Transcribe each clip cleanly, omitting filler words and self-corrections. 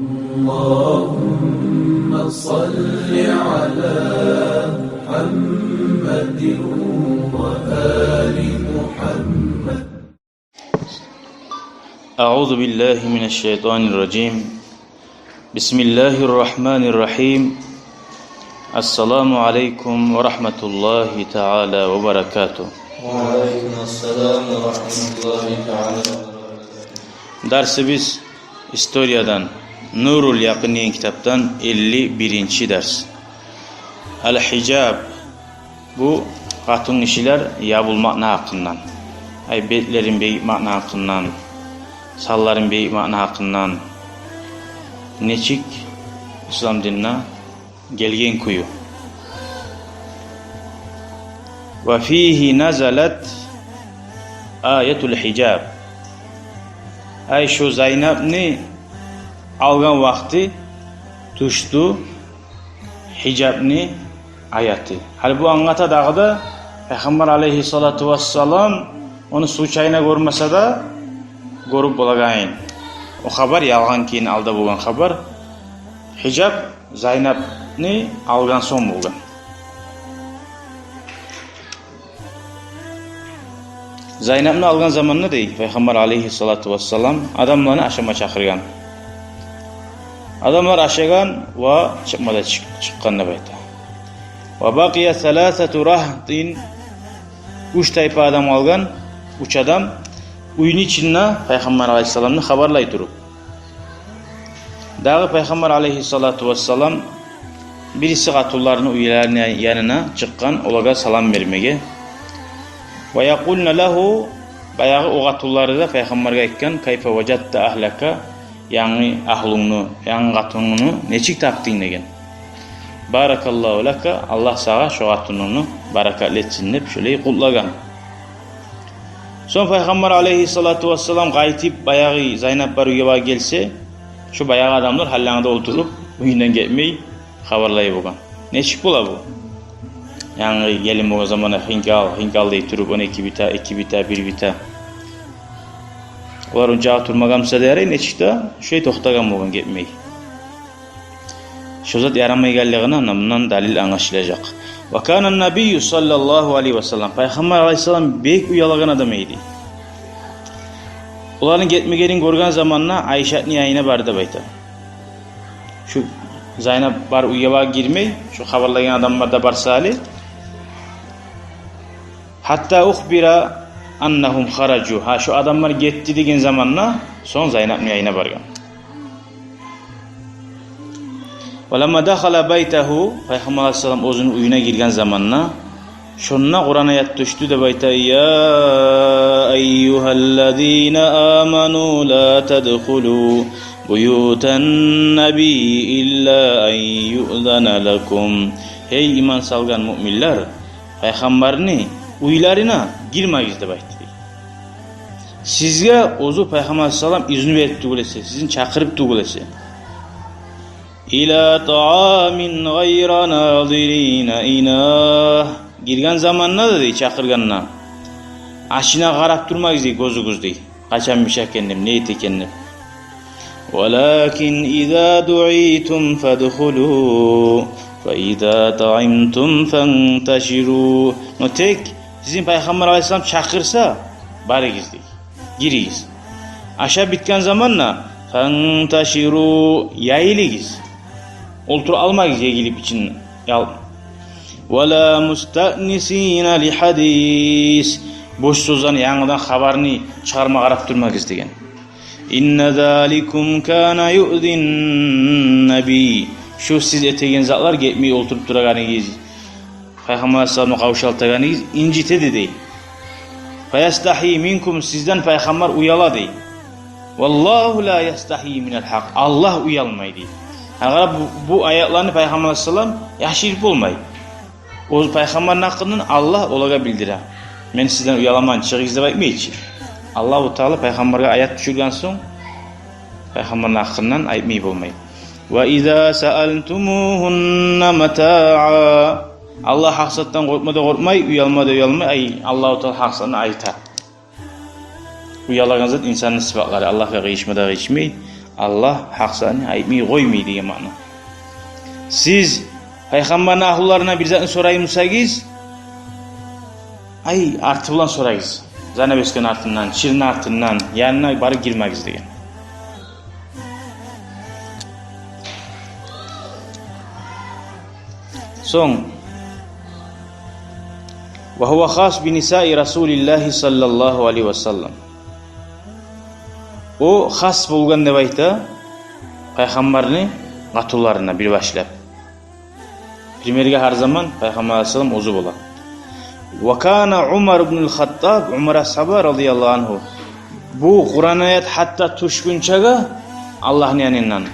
اللهم صل على محمد وآل محمد. أعوذ بالله من الشيطان الرجيم. بسم الله الرحمن الرحيم. السلام عليكم ورحمة الله تعالى وبركاته. وعليكم السلام ورحمة الله تعالى وبركاته. Dersimiz historiyadan Nurul Yaqiniyen kitaptan 51. ders. El-Hicab. Bu katın işler yabulmakna hakkından. Ay betlerin beyikmakna hakkından. Salların beyikmakna hakkından. Neçik İslam dinine gelgen kuyu. Ve fihi nazalet ayetul hicab. Ay şu Zeynep'ni algan vakti tuştu hicabni ayeti. Hal bu anlata dağda Peygamber aleyhissalatu vesselam onu su çayına görmese da görüp bolagayn. O haber yalgan keyin alda bolgan haber. Hicab Zeynep'ni algan son bolgan. Zeynep'ni algan zamanında değil. Peygamber aleyhissalatu vesselam adamlarını aşama çakırgan. Adamlar aşagan ve çıkmada çıkkanına bayta. Ve bakiye selasatu rahtin. 3 tayfa adam algan. 3 adam uyun içinde Peygamber aleyhissalamını haberlay durup. Dağı Peygamber aleyhissalatu vesselam birisi katullarını uyularının yanına çıkkan olaga salam vermege. Ve yakulna lehu bayağı o katulları da Peygamber'e etken kayfe vecatta ahlaka yani ahlunu, yani katununu neçik taptın degen. Barakallahu laka Allah sağa şu katununu barakat etsin hep şöyle kutlagan. Son Peygamber aleyhissalatu vesselam gaytip bayağı Zeynep barıya gelse şu bayağı adamlar hallanda oturup uyundan gelmeyi haberlayı bugan. Neçik bula bu? Yani gelin o zamana hinkal deyip durup 12 bita, 1 bita. Onlar önce turmagamsa değeri neçikta şey toxtagan bolgan getmeyi. Şu zat yaramay geldiğine bundan dalil anlaşılacak. Ve kana Nebi sallallahu aleyhi ve sellem Peygamber aleyhisselam bek uyalagan adam idi. Onların getmegenin görgen zamanına Ayşe'nin yayına bardı bayta. Şu Zeynep bar uyaba girmey, şu haberlayan adamlar da bar sali. Hatta ukhbira annahum kharaju. Ha şu adamlar gitti degen zamanla son Zeynep'nin yayına bargan. Ve lamma dakhala baytahu Peygamber aleyhisselam özünün uyuna girgen zamanla şunna Kur'an ayet düştü de bayta ya eyyuhellezine amanu la tedhulu buyutan nabi illa en yu'zana lakum. Hey iman salgan müminler Peygamberini uylarına girmeyiz de bayta. Sizge ozu Peygamber aleyhisselam izni verip tugulesi, sizin çakırıp tugulesi. İlâ ta'amin gayra nazirina inâh. Girgen zamanına da dey çakırganına. Aşına qarap durmayız dey gözügüz dey. Kaçan bir şey kendim, ne eti kendim. Walakin izâ du'itum fedhulû ve izâ ta'imtum fenteşirû. No tek sizin Peygamber aleyhisselam çakırsa barigiz dey. Giriyiz. Aşağı bitken zamanla fenteşirû yayiligiz. Oltur almayız yegilip için yal. Wala musta'nisina li hadis. Boş sözden yanıdan haberini çıkarma qarap durmayız degen. İnne zalikum kana yu'zin nabi. Şu siz etegen zatlar getmeyi olturup duraganıgız. Peygamber aleyhisselam'a kavuşaltaganıgız incitedi dey. Feyastahi minkum sizden Peygamber uyala dey. Wallahu la yastahi minel hak. Allah uyalmaydı. Yani bu ayetlerini Peygamber aleyhisselam yaşayıp olmayı. O Peygamberin hakkından Allah olaga bildirir. Men sizden uyalaman çıkıyız da bakmayı için. Allah-u Teala Peygamber'e ayet düşürgen son Peygamberin hakkından ayetmeyi olmayı. Ve izâ se'altumuhunne metâ'a. Allah haksattan korkmay, uyalmay. Allah-u Teala haksatını ayta. Uyalagan zat insanın sıfatları. Allah'a kıyışmada kıyışmay. Allah haqsani aytmay qo'ymaydi degan ma'no. Siz payg'ambarning ahullarına bir zatni so'raymisangiz, artı bilan so'raysiz. Zanabeskan artından, şirin artından yanına barib girmagiz degan. So'ng va huwa khas bi nisa'i Rasulillah sallallohu alayhi vasallam. O xas bo'lgan deb ayta payg'ambarning qatullarına bir başlab. Primerga har zaman payg'ambar alayhisalom o'zi bo'ladi. Va kana Umar ibn al-Khattab, Umar ashabi radhiyallohu anhu. Bu Qur'on oyat hatta tushgunchaga Allohning yonidan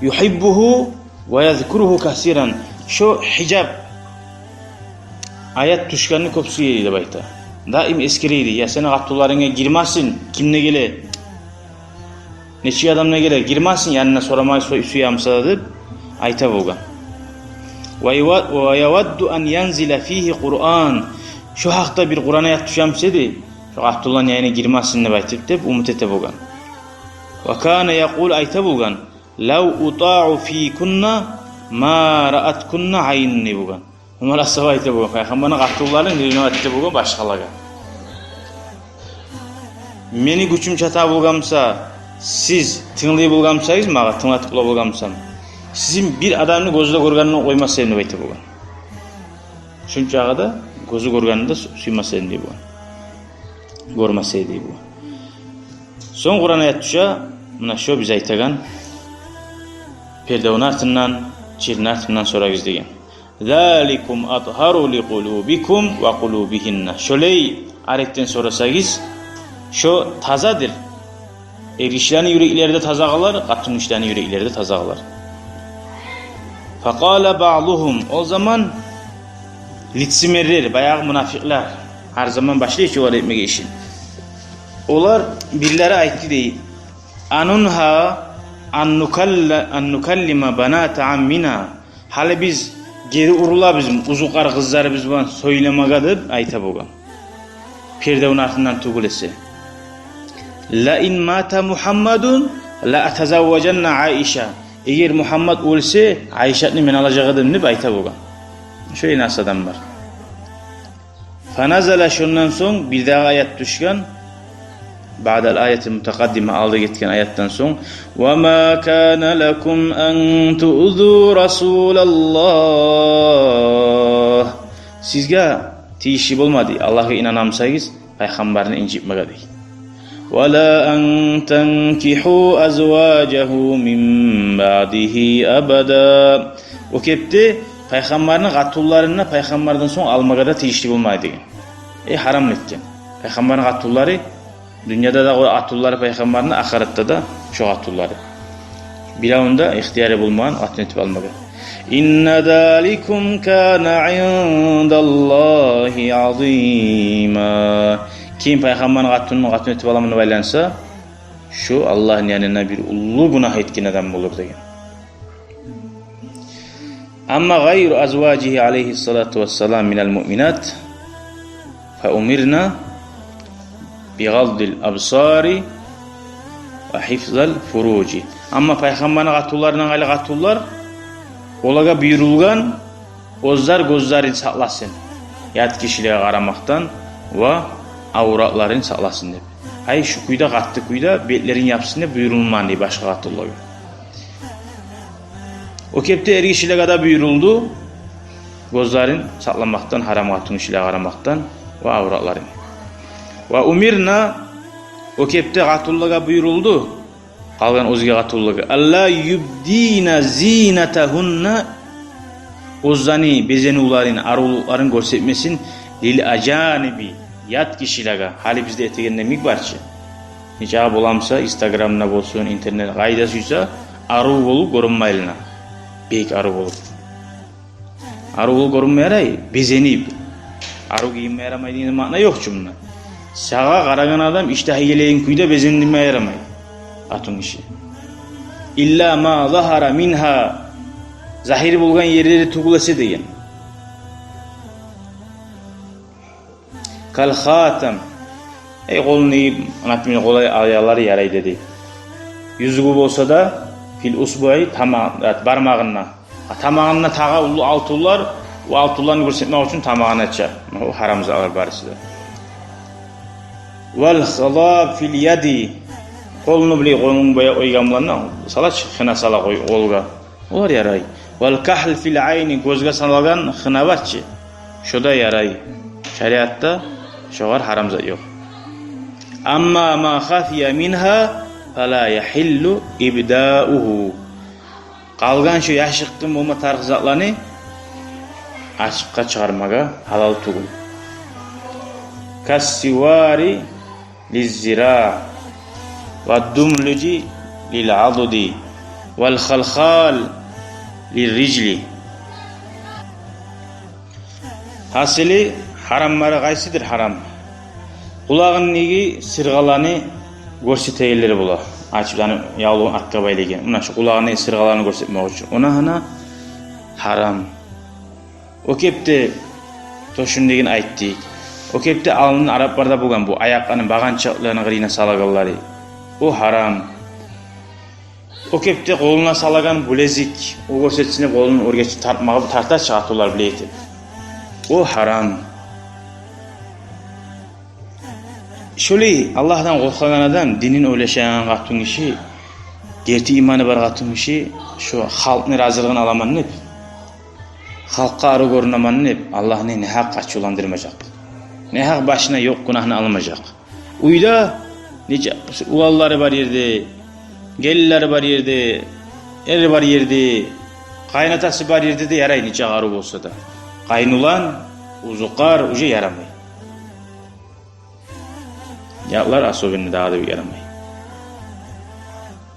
yuhibbuhu va yazkuruhu kaseeran. Shu hijab ayat tushganni ko'p suyaydi deb ayta. Daim eskiriydi. Ya seni qatularingga girmasin, kimne gele? Neçi adamına gele girmasin, yanına soramay suyamsa deb ayta bo'lgan. Va yawaddu an yanzila fihi Qur'an. Shu haqda bir Qur'on oyat tushamsidi, shu Abdullah yayına girmasin deb aytib deb umid eta bo'lgan. Va kana yaqul ayta bo'lgan, law uta'u fi kunna ma ra'atkunna aynni bo'lgan. Umar ashabi ayta bo'lgan, payg'ambarning Abdullahning rivoyatida bo'lgan boshqalarga. Meni kuchim chata bo'lgansa, siz tingli bo'lgansangiz, menga tinglatib bo'lgansam, sizin bir adamni ko'zda ko'rganini qo'ymasin deb aytib bo'lgan. Shunchag'ida ko'zi ko'rganida suymasin deb bo'lgan. Ko'rmasin deb bo'lgan. So'ng Qur'on oyat tusha, mana shu biz aytagan perdaning artidan, chirning artidan so'ragiz degan. Zalikum atharu liqulubikum va qulubihinna. Sholay arekten so'rasangiz, shu tazadir. Erişlerin yürekleri de tazağlar, katın işlerin yürekleri de tazağlar. Fakala ba'luhum. O zaman litsimerler, bayağı münafıklar her zaman başlayıcı var etmek için. Onlar birileri aytti değil. Anunha an nukallima banata ammina. Hali biz geri urula bizim uzuklar kızları biz bana söylemagadır ayta bo'lgan. Perdevun artından tugulesi. La in mata Muhammadun la atazawwajanna Aisha. Eğer Muhammed o'lsa, Aishani men olajag'idim deb ayta bo'lgan. Shu narsadan bor. Fanazala shundan so'ng bir daha oyat tushgan. Ba'da al-ayati mutaqaddima aldı ketgan oyatdan so'ng va ma kana lakum an tu'zu Rasulalloh. Sizga tegishli bo'lmadi. Allohga inanamsangiz, payg'ambarni incitmagadi. ولا أن تنكحوا أزواجه من بعده أبدا. O kepti peygamberinin qatullarını peygamberden soň almagada tegişli bolmaydy degan. Haram etken. Peygamberinin qatullary dünyada da o atullary peygamberinin, ahiretde de şu qatullary. Birawunda ihtiyarı bolmagan atını etip almaga. İnne zalikum kana indallahi azima. Kim peygamberin qatını etip alamını baylansa, şu Allah'ın yanına bir ulu günah etkin adam olur degan. Amma gayru azvacihi aleyhissalatu vesselam minel mu'minat fa umirna bi gaddil absari ve hifzal furuci. Amma peygamberin qatullarından ayrı qatullar olaga buyurulgan ozlar gözlerini saklasın. Yat kişiliğe qaramaktan ve avratlarını saklasın deb. Şu kuyda qatlı kuyda betlerin yapsın deb buyurulman diye başka qatullarga. O kepte ergişilega da buyuruldu. Gözlerin saklamaktan, haram qatın işiyle qaramaktan ve avratların. Ve umirna o kepte qatullarga buyuruldu. Qalgan o'ziga qatullarga alla yubdina zinatahunna, o'zani bezenularını, aruluklarini görsetmesin lil ajanibi, yat kişilerge. Hali bizde etegen demek barçı. Niçağı bolamsa Instagram'da bolsun, internet qaydasıysa arı bolup görünmaylına. Bek arı bolup. Arı bolup görünmeyəray, bezenip. Arı giyinmeye yaramay deyən ma'na yok cümle. Sağa qaragan adam iştahı geleyin kuyda bezendirmeye yaramay. Atın işi. İlla ma zahara minha, zahir bolgan yerleri tugulası deyen. Kal khatam. Qolunu anlatmaya kolay ayaları yaraydı dedi. Yüzüğü bolsa da fil usbu'i barmağına. Tamağına tağa altullar, o altullarını göstermek için tamağına açar. O haram zalar barısıdır. Vel khala fil yadi. Kolunu bile kolunun boya oygamlarına salaç xına sala koy olga. Olar yaray. Vel kahl fil ayni gözge salagan xına barçı. Şoda yaray. Şeriatta şoğar haram zat yok. Amma ma khafiya minha fala yahillu ibda'uhu. Qalgan şu yaşıqtın bolma tarix zatlarını açıqqa çıkarmaga halal tugul. Kassiwari lizzira ve dumluci lil adudi vel khalkhal lil ricli. Hasili haramları qaysidir haram? Kulağın negi sırğalanı görsüteyilleri bula. Açıp yani yavluğun arka baylıyken. Ona şu kulağını sırğalarını göstermek için. Ona hana haram. O kepte toşun degen ayttık. O kepte alının Araplarda bulgan bu ayaklarının bağançaklarını qırıyına salagallari. O haram. O kepte koluna salagan bulezik. O görsetsine kolunu orgeç tartmağı tartar çağıtırlar bileydi. O haram. Şöyle Allah'tan korkan adam dinin öleşen katun işi, gerti imanı var katun işi, şu halkın razılığını alaman ne? Halka arı görünaman ne? Allah'ın ne hak kaçılandırmayacak. Ne hak başına yok günahını almayacak. Uyda nice uvalları var yerde, gelirleri var yerde, eri var yerde, kaynatası var yerde de yaray nice arı olsa da. Kaynulan, uzukar, uca yaramay. Yağlar asobini daha da bir yaramay.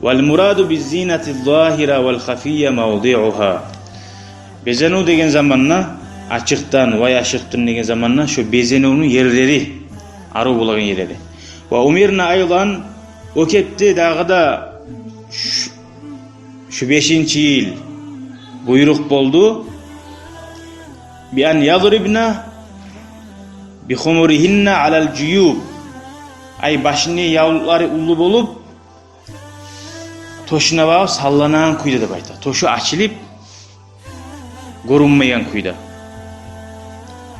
Vel muradu biz zinati zahira vel khafiyye mevdi'uha. Bezenu degen zamanna açıktan ve yaşıktın degen zamanna şu bezenu'nun yerleri arı bulağın yerleri. Ve umirna aydan o kepti dağı da şu 5. yıl buyruk boldu. Bi an yadribna bi khumurihinna alal cuyub. Ay başını yavruları ulu bolup toşuna bağıb sallanan kuyda da bayta. Toşu açılıp görünmeyen kuyda.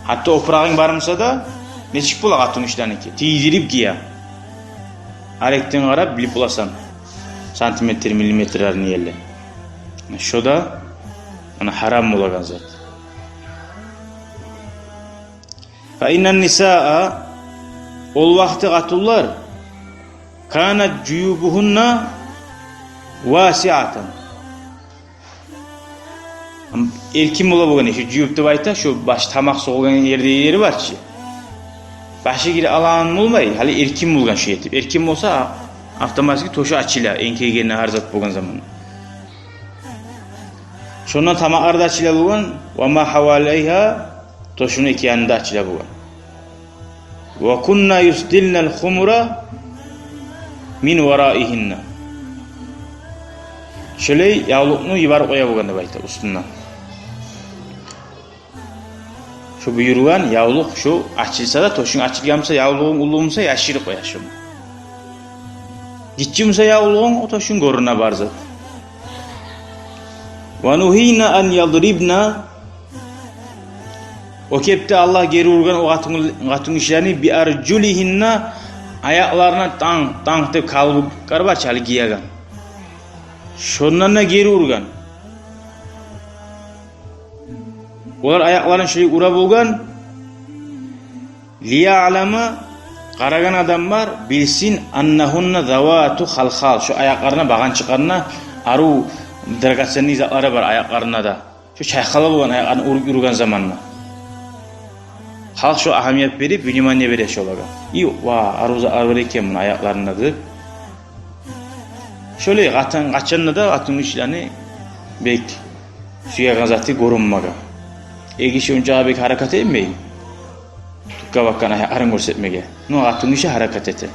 Hatta oprağın barımsa da neçik bula katun işleninki. Tiydirip giya. Arekten qarab bilip bulasan. Santimetre, milimetrelerini yerle. Şu da haram olagan zat. Fa innan nisaa ol vakti katullar kana cuyubuhunna vasiatan. Erkim ola bugün şu cuyubda bayta şu baş tamak soğugan yeri var ki. Başı giri alan olmay, hali erkim bulgan şey etip. Erkim olsa avtomatik toşu açıyla enkeygenine harzat bugün zaman. Şondan tamaklarda açıyla bugün ve ma havaleyha toşunu iki yanında açıyla bugün. Ve kunna yusdilnal khumura min waraihinna. Şöyle yavluknu yibar koya bugün da bayta üstünden. Şu buyurulan yavluk şu açılsa da toşun açılgamsa yavluğun ulumsa yaşırı koya şunu. Gitçimse yavluğun o toşun goruna barzat. Ve nuhina an yadribna. O kepte Allah geri urgan o katun işlerini bi arjulihinna ayaklarına tang de kalıp karba çalı giyagan. Şondan da geri urgan. Olar ayaklarını şöyle ura bulgan. Liya'lama qaragan adamlar bilsin annahunna zavatu khalkhal. Şu ayaklarına bağan çıkarına aru dergatsen izatları var ayaklarına da. Şu çaykalı bulgan ayaklarını urgan zamanla. Halk şu ahamiyet verip bünimaniye verir şu olarak. İyi, aruza arvareken bunu ayaklarına da. Şöyle kaçanla da atın işlerini bek suya gazatı korunmaga. Egişi önce bek hareket etmeyin. Tukka bakkan ayaklarını görsetmege. No atın işi hareket ete.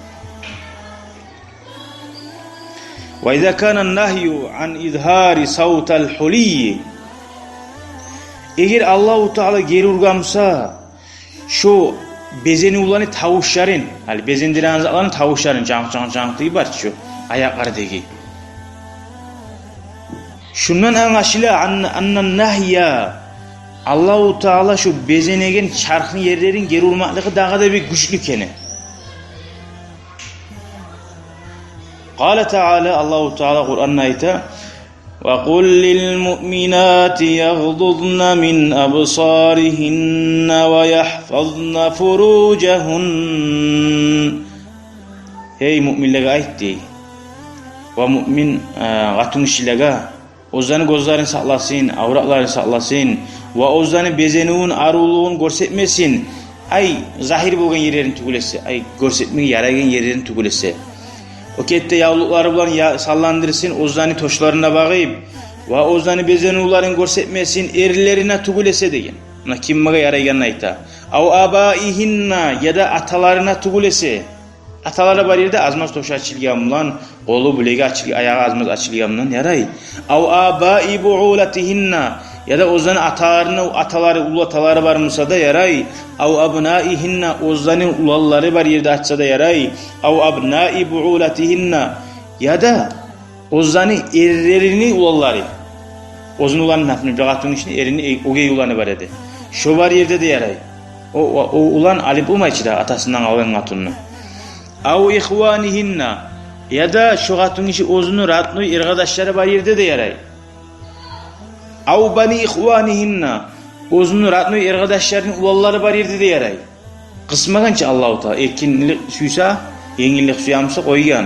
Ve izâ kânen nahyu an izhâri savtal huliyyi. Eğer Allah-u Teala geri urgamsa şu bezeni ulanı tavuşların, hali bezendiren zatların tavuşların, can diye var şu ayaklardaki. Şundan anlaşıla annan nahya Allahu Teala şu bezenegen çarkın yerlerin geri olmaklığı daha da bir güçlü kene. Qala Teala Allahu Teala Kur'an'da ayta وَقُلْ لِلْمُؤْمِنَاتِ يَغْضُضْنَ مِنْ أَبْصَارِهِنَّ وَيَحْفَظْنَ فُرُوجَهُنَّ Hey müminlere aytti. Ve mümin katın işçilere ozanı gözlerini saklasın, avratlarını saklasın ve ozanı bezenuğun, aruluğun görsetmesin. Ay zahir bo'lgan yerlerini tugulese, ay görsetmeye yaragan yerlerini tugulese. O kette yavlukları bulan sallandırsın, ozanı toşlarına bağıyıp ve ozanı bezenuğların görsetmesin, erlerine tugulese deyin. Buna kimmege yaraganını ayta. Av abaihinna ya da atalarına tugulese. Atalara var yerde azmaz toşu açılgan bulan, kolu bilegi açılgan, ayağı azmaz açılgan bulan yaray. Av abai bu'ulatihinna ya da ozanı ataları, ulu ataları var mısa da yaray. Av abnaihinna ozanı ulalları var yerde açsa da yaray. Av abnai bu'ulatihinna ya da ozanı erlerini ulalları. Ozun ulanın hafını, bırakatın içinde erini ogey ulanı var edi. Şu var yerde de yaray. O ulan alip olmayıcı da atasından alan hatununu. Av ihvanihinna ya da şu hatun işi ozunu rahatlığı irgadaşları var yerde de yaray. Av bani ihvanihinna ozunu rahatlığı irgadaşlarının ulalları var yerde de yaray. Kısmagança Allah-u Teala erkinlik suysa, yengillik suyamsa koygan.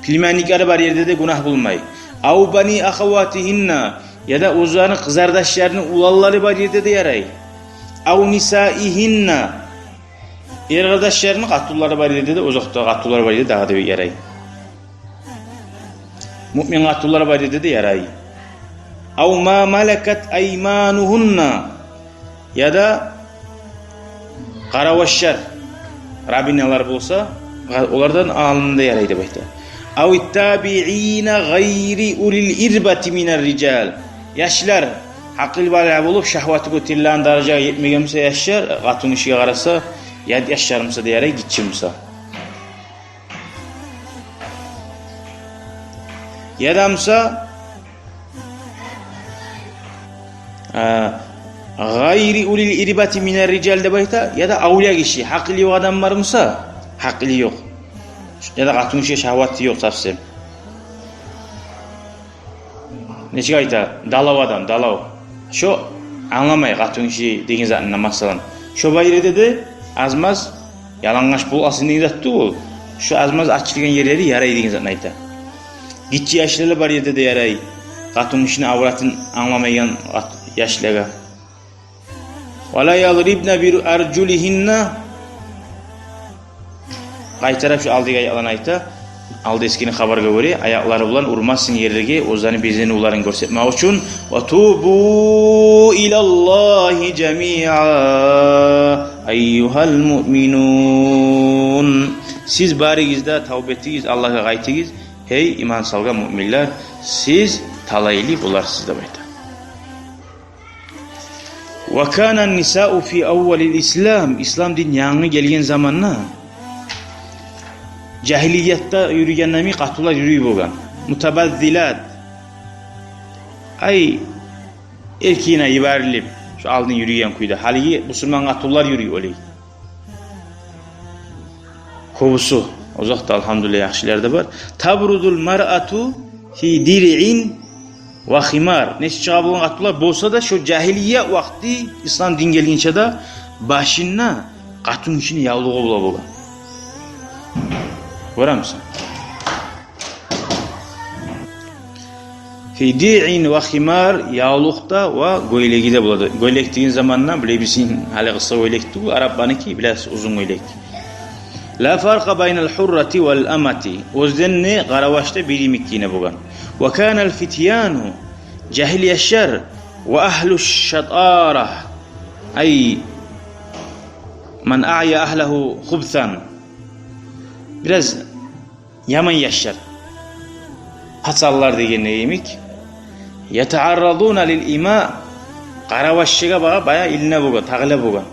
Pilmenlikleri var yerde de günah bulmay. Av bani ahavatihinna ya da ozanın kızardaşlarının ulalları var yerde de yaray. Av nisaihinna ergadaşlarının katulları var yerde de uzakta katulları var yerde daha da bir yaray. Mümin katulları var yerde de yaray. Av ma malakat aymanuhunna ya da karavaşlar rabinalar bolsa onlardan alnında yaraydı bayta. Av ittabi'ina gayri ulil irbati minar rical yaşlar akıl bala bulup şahvatı götürülen dereceye yetmegense yaşlar katun işe karasa ya yaşlarımsa da yaray gitçimsa. Ya damsa gayri ulil irbati minar rical de bayta ya da avliya kişi haklı yok adam var mısa haklı yok. Ya da katun işe şahvatı yok tafsir. Ne çıkayta dalav adam dalav. Şu anlamay katun işi degen zatına masalan. Şu bayrede de azmaz yalangaş bul aslında degen zatı ol. Şu azmaz açılgan yerleri yaray degen zatına ayta. Gitçi yaşlıları var yerde de yaray. Katun işini avratın anlamayan yaşlılara. Wala yadribna bir arjulihinna Kay taraf şu aldığı ayaklan ayta. Aldı eskini haberga göre ayakları bulan urmasın yerlerge ozanı bezeni uların görsetmek için ve tubu ilallahi cemi'a eyyuhal mu'minun. Siz barigizde tavbe ettiğiniz Allah'a gaytiniz. Hey iman salgan müminler siz talaylı bularsınız da bayta. Ve kanan nisa'u fi evvelil İslam. İslam din yanı gelgen zamanla cahiliyatta yürüyenlermi katular yürüyüp olgan. Mutabazzilat. Ay erkiğine ibarilip şu aldın yürüyen kuyda. Haligi Müslüman katular yürüyor öyle. Kovusu. Uzakta elhamdülillah yaxşilerde var. Tabrudul mar'atu fi dir'in ve khimar. Neçe çığa bulgan katular bolsa da şu cahiliye vakti İslam din gelginçe de başına katun içini yavluğa bula bolgan. Görür müsün? Fi dir'in ve khimar yavlukta ve göylekide buladı. Göylek deyin zamanla bile bilsin hali kısa göylekti bu. Arap'baniki biraz uzun göylek. La farqa baynal hurrati vel amati. Özdenni qaravaşda birimik yine bugan. Ve kanal fityanu cahil yaşar ve ahluş şatara. Ay man a'ya ahlehu khubthan. Biraz yaman yaşar. Hasallar degen neyimik? Yeta'arraduna lil ima. Qaravaşçıga bağa baya iline bugan, tağla bugan.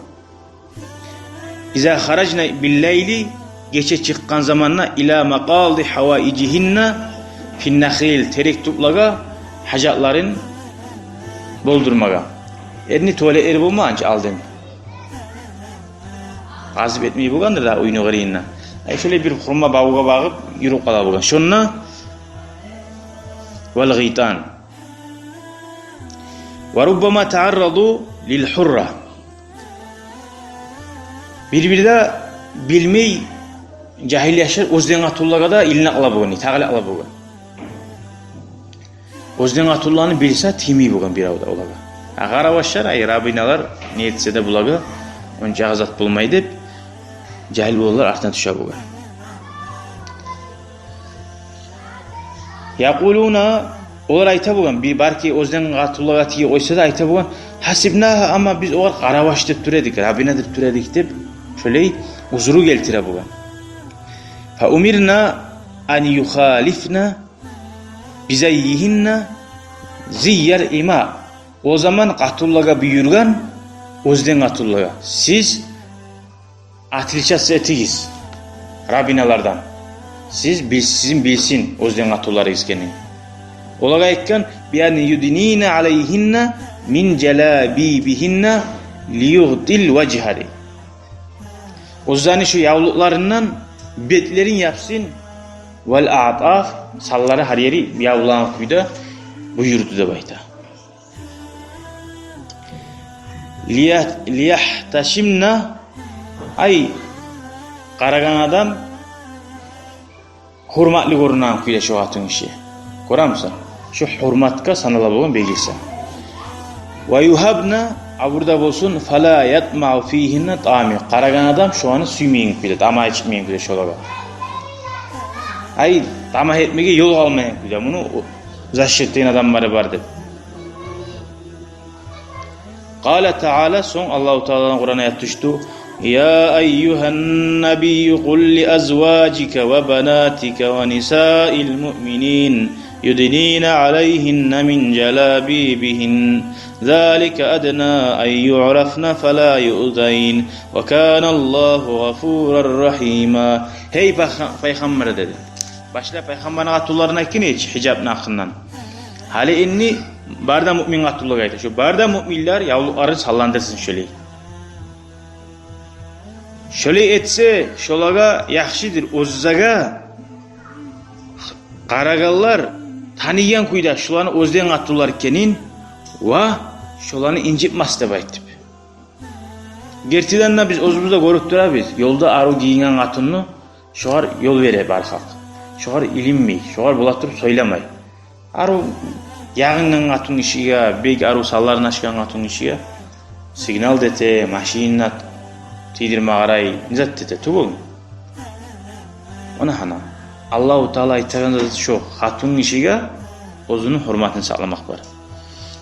İza haracna billeyli geçe çıkkan zamanla ila maqaldi havaicihinna fin nakhil terek tuplaga hacatların boldurmaga. Erini tuvalet eri bulma anca aldın. Gazip etmeyi bulgandır da oyunu gariyinna. Ay şöyle bir hurma bavuga bağıp yürüp kala bulgan. Şonna vel gıytan. Ve rubbama taarradu lil hurra. Bir-birde bilmey cahil yaşar özden atullaga da ilini aqla bulgan, tağila aqla bulgan. Özden atullahını bilse timi bulgan bir avda olaga. Agar avaşlar ay rabinalar ne etse de bulaga on cağızat bulmay dep cahil bollar artına düşe bulgan. Yaquluna olar ayta bulgan bir barki özden atullaga tigi oysa da ayta bulgan hasibna ama biz olar qaravaş dep türedik, rabina dep türedik dep şöyle uzuru keltire bulgan. Fa umirna an yukhalifna bizayyihinna ziyyar ima. O zaman Qatullaga buyurgan özden Qatullaga siz atilçası etigiz rabinalardan. Sizin bilsin özden Qatullarıgiz keni. Olaga aytkan bi an yudinina alayhinna min jalabibihinna liyughdil vajhari. Ozani şu yavluklarından betlerin yapsın vel a'taf salları her yeri yavlan kuyda buyurdu da bayta. Liyahtaşimna ay qaragan adam hurmatlı korunan kuyda şu hatun işi. Koramsa şu hurmatka sanala bolgan belgisi. Ve yuhabna aburda bolsun fala yatma'u fihinna ta'ami. Qaragan adam şu anı suymeyin kuyda, tama içmeyin kuyda şolaga. Ay tamah etmege yol almayan kuyda bunu zaşşettiğin adamları var deb. Qala ta'ala son Allahu Teala'nın Kur'an'a ayet düştü. Ya eyyuhen nebiyyu kul li azvacika ve banatika ve nisa'il mu'minin yudnina alayhinna min jalabibihin. Zalika adna en yu'rafna fela yu'zayn ve kana Allahu gafurar rahima. Hey peygamber dedi. Başla peygamberin atullarına kine hiç hicabın hakkından. Hali inni barda mümin atullar ayta. Şu barda müminler yavruları sallandırsın şöyle. Şöyle etse şolaga yaxşidir ozzaga qaragallar taniyan kuyda şularni özden atullar kenin va şolarni incitmas deb aytdı. Gertiden biz özümüzde görüp turabız. Yolda aru giyingan atunnu şoğar yol vere barxaq. Şoğar ilinmey, şoğar bola turup söylemay. Aru yağıngan atun işiga, beg aru sallarını açkan atun işiga signal dete, maşinat tidirme qaray, nizat dete tugul. Ona hana Allahu Teala aytaganda şu hatun işiga özünün hurmatını saqlamak var.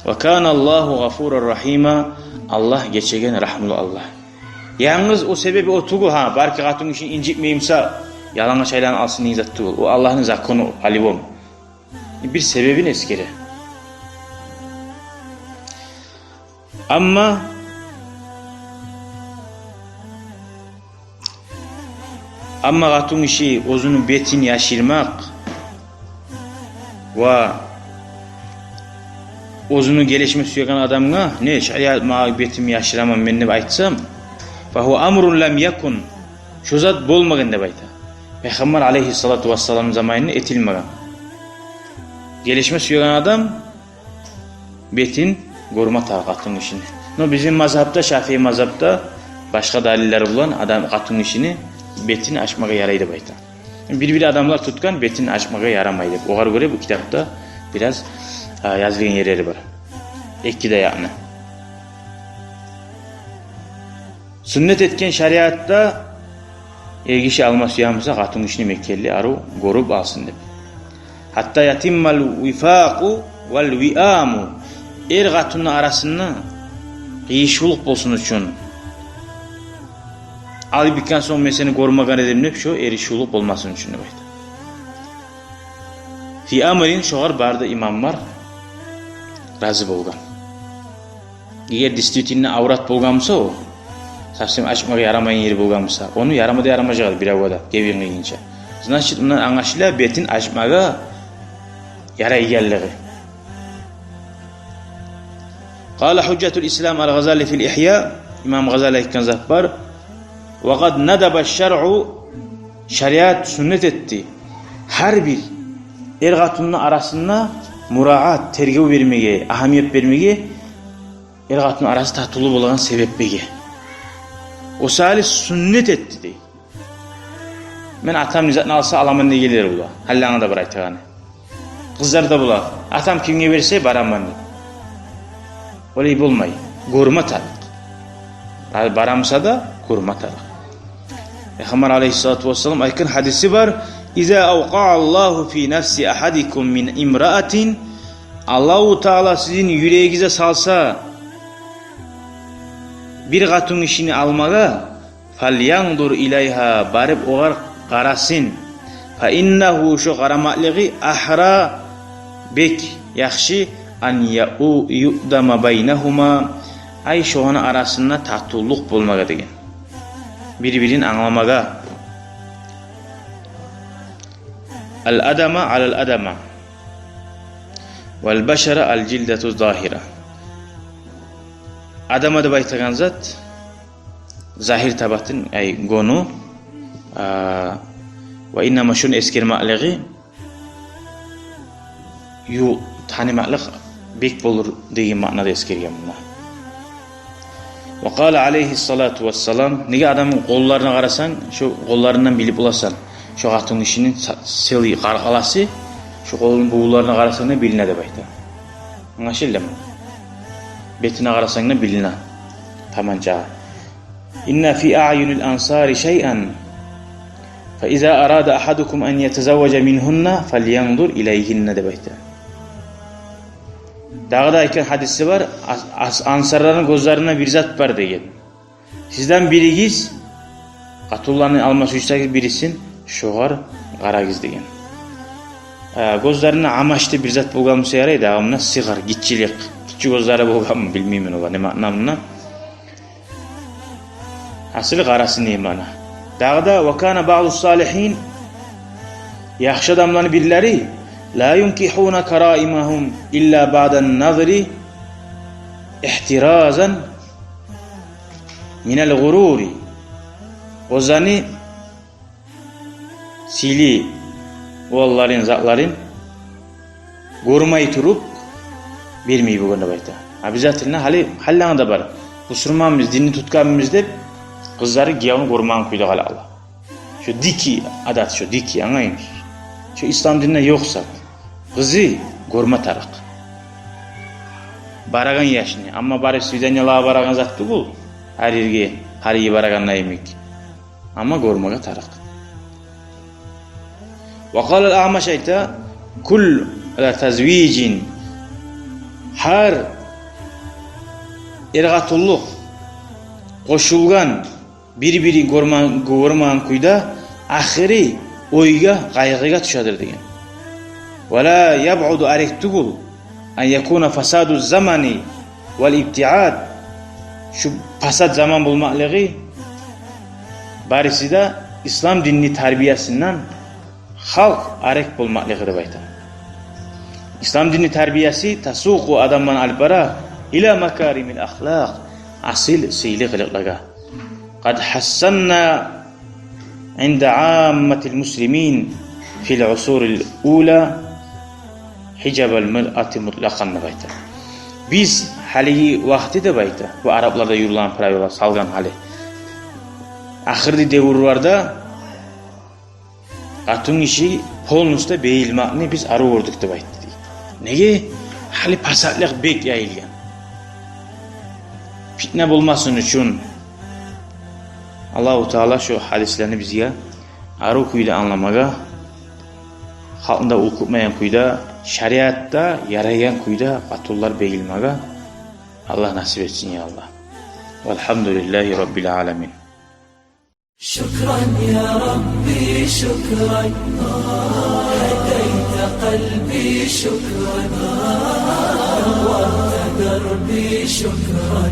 Ve kana Allahu gafurar rahima. Allah geçegen rahmlu Allah. Yalnız o sebebi o tugul ha, barki hatun işin incitmeyimsa yalana çaylan alsın nizat tugul. O Allah'ın zakonu alivom. Bir sebebin eskere. Amma hatun işi özünün betini yaşırmak ve özünün gelişme süygan adamga ne şariat ma betimi yaşıramam men deb aytsam fa hu amrun lam yakun şu zat bolmagan deb ayta. Peygamber aleyhissalatu vesselam zamanında etilmagan. Gelişme süygan adam betin gorma taqatın işini. No bizim mazhabda Şafii mazhabda başka daliller bulan adam hatun işini betini açmaga yaraydı bayta. Bir adamlar tutkan betini açmaga yaramaydı. Oğar göre bu kitapta biraz yazılgan yerleri var. Ekkide yani. Sünnet etken şariatta ergişi alması yağmıza hatun işini Mekkeli aru gorup alsın deb. Hatta yatimmal vifaqu vel viamu. Er hatunun arasında qiyişuluk bolsun üçün alıp bitken son meseleni korumagan edemlep şu erişuluk olmasın üçün bayt. Fi amrin şoğar barda imamlar razı bolgan. Eğer distitutinne avrat bolgansa o safsem açmaga yaramayan yeri bolgansa onu yaramada yaramajağı bir avada gebirine giyince. Значит, bundan anlaşıla betin açmaga yaraygelliği. قال حجة الإسلام الغزالي في الإحياء İmam Gazali aytkan zat var. وَقَدْ نَدَبَ الشَّرْعُ Şeriat sünnet etti. Her bir er-gatunun arasında muraat, tergib vermege, ahamiyet vermege, er-gatunun arası tatulu bolgan sebep bege. O sali sünnet etti dey. Men atam nizatını alsa alaman ne gelir bula. Hallana da bir aytagany. Kızlar da bula. Atam kimge verse baraman dey. Olay bolmay. Gorma tarık. Baramsa da gorma tarık. Peygamber aleyhissalatu vesselam aykın hadisi var. İza avqa'allahu fi nefsi ahadikum min imra'atin Allahu Teala sizin yüreğinize salsa bir katun işini almaga falyandur ilayha barib oğar qarasın fa innahu şu qaramaklığı ahra bek yaxşı an yu'dama baynahuma ay şoğana arasında tatulluq bolmaga degen. Bir-birini anlamaga. Al-adama alal-adama vel-beşere al-cildetu zahira. Adama da baytagan zat zahir tabatın ay gonu ve innama şun eskermaklığı yu tanımaklık bek bolur degen ma'nada eskergen buna. Ve kâle aleyhissalatu vesselam nege adamın kollarına karasan şu kollarından bilip ulasan şu katın işinin seli qarqalası şu kolun buğularına karasan ne biline de bayta. Anlaşıldı mı? Betine karasan ne biline. Tamanca. İnne fi a'yunil ansari şey'an fe iza arada ahadukum en yetezavvaca minhunna felyandur ileyhinne de bayta. Dağda iken hadisi var, ansarların gözlerine bir zat var degen. Sizden birigiz, katullarını alması üçteki birisin, şoğar qaragiz degen. Gözlerine amaçlı bir zat bolgamsa yaraydı, ağamına sigar, gitçilik, gitçi gözleri bolgamı bilmeymin ola, ne ma'namına. Asıl qarası ne mana? Dağda ve kana ba'du salihin, yaxşı adamların birileri, la yunkihuna karaimahum illa ba'dan nazri ihtirazan minel gururi. O zani sili oğulların zatların gormay turup vermeyi bugün bayta. Abizatılına hallana da var. Musulmanımız dinini tutkanımız dep kızları giyavını gorman kuyda kala Allah. Şu diki adat şu diki anlayın. Şu İslam dinine yoksa kızı gorma tarak. Baragan yaşını ama bari Svidanyalığa baragan zattı bul. Her yerge her iyi baragan nayimik. Ama gormaga tarak. Ve kâlel a'maş ayta kul tazvicin her ergatulluq koşulgan bir-biri gorman kuyda ahiri oyga qaygıga düşadır degen. Ve la yab'udu arektugul an yakuna fasadu zamani vel ibtiad şu fasad zaman bulmaklığı barisi de İslam dinini terbiyesinden halk arek bulmaklığıdır bayta. İslam dini terbiyesi tasuqu adamman albara ila makarimil ahlak asil siyli qılıqlaga. Qad hassanna عند عامة المسلمين في العصور الأولى حجاب المرأة مطلقا bayta. Biz hali vakti de bayta bu Araplarda yürülen prayolar salgan hali. Ahirdi devirlarda katun işi polnusta beyilmakni biz arı vurduk da bayta. Nege? Hali pasatlık bek yayılgan. Fitne bulmasın için Allah-u Teala şu hadislerini bizge arı kuyda anlamaga, halkında okutmayan kuyda, şeriatta yarayan kuyda batullar beyilmaga Allah nasip etsin ya Allah. Velhamdülillahi Rabbil alemin. شكرا يا ربي شكرا هديت قلبي شكرا نورت دربي شكرا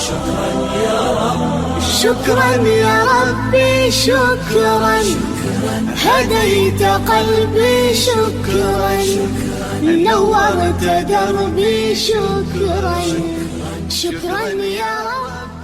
شكرا يا رب شكرا يا ربي شكرا هديت قلبي شكرا نورت دربي شكرا شكرا يا رب